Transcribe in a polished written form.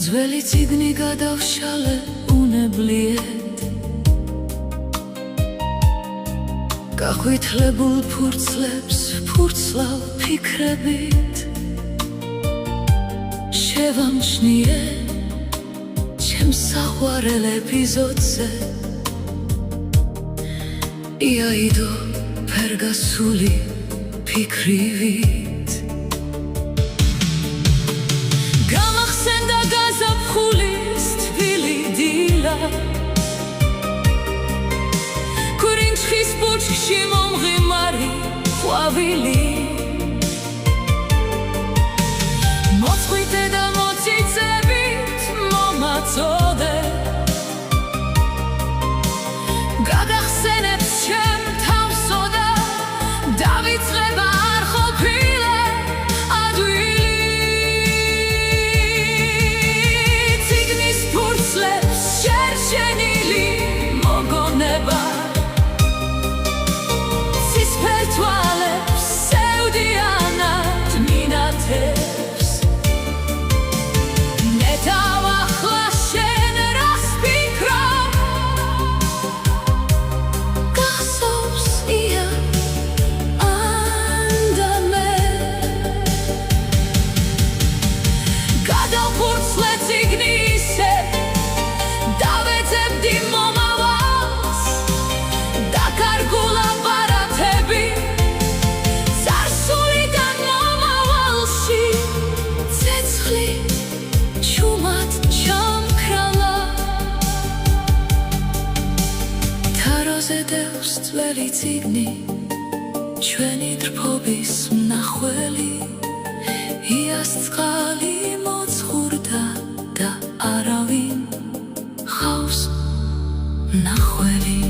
ძველი წიგნი გადავშალე უნებლიეთ გახვითლებულ ფურცლებს ფურცლავ ფიქრებით შევამჩნიე ჩემს საყვარელ ეპიზოდზე იაიდო ფერგასული ფიქრივით გამახსენდა გაზაფხულის თბილი დილა კურინჩხის ბუჩქში მომღიმარი ყვავილი მოწყვიტე და მოწიწებით მომაწოდე გაგახსენებს ჩემ თავსო და დავიწყება არ ყოფილე ადვილი წიგნის ფურცლებს შერშენილი მოგონება ცისფერ თვალებს სევდიანად მინათებს ნეტავ ახლა შენ რას ფიქრობ გახსოვს ია ანდამე გადავფურცლე წიგნი ისე დავეძებდი მომავალს დაკარგულა ბარათები წარსულიდან მომავალში ცეცხლი ჩუმად ჩამქრალა თაროზე დევს ძველი წიგნი ჩვენი დრფობის მნახველი იას წყალი მოძღურდა და არავინ ხავს მნახველი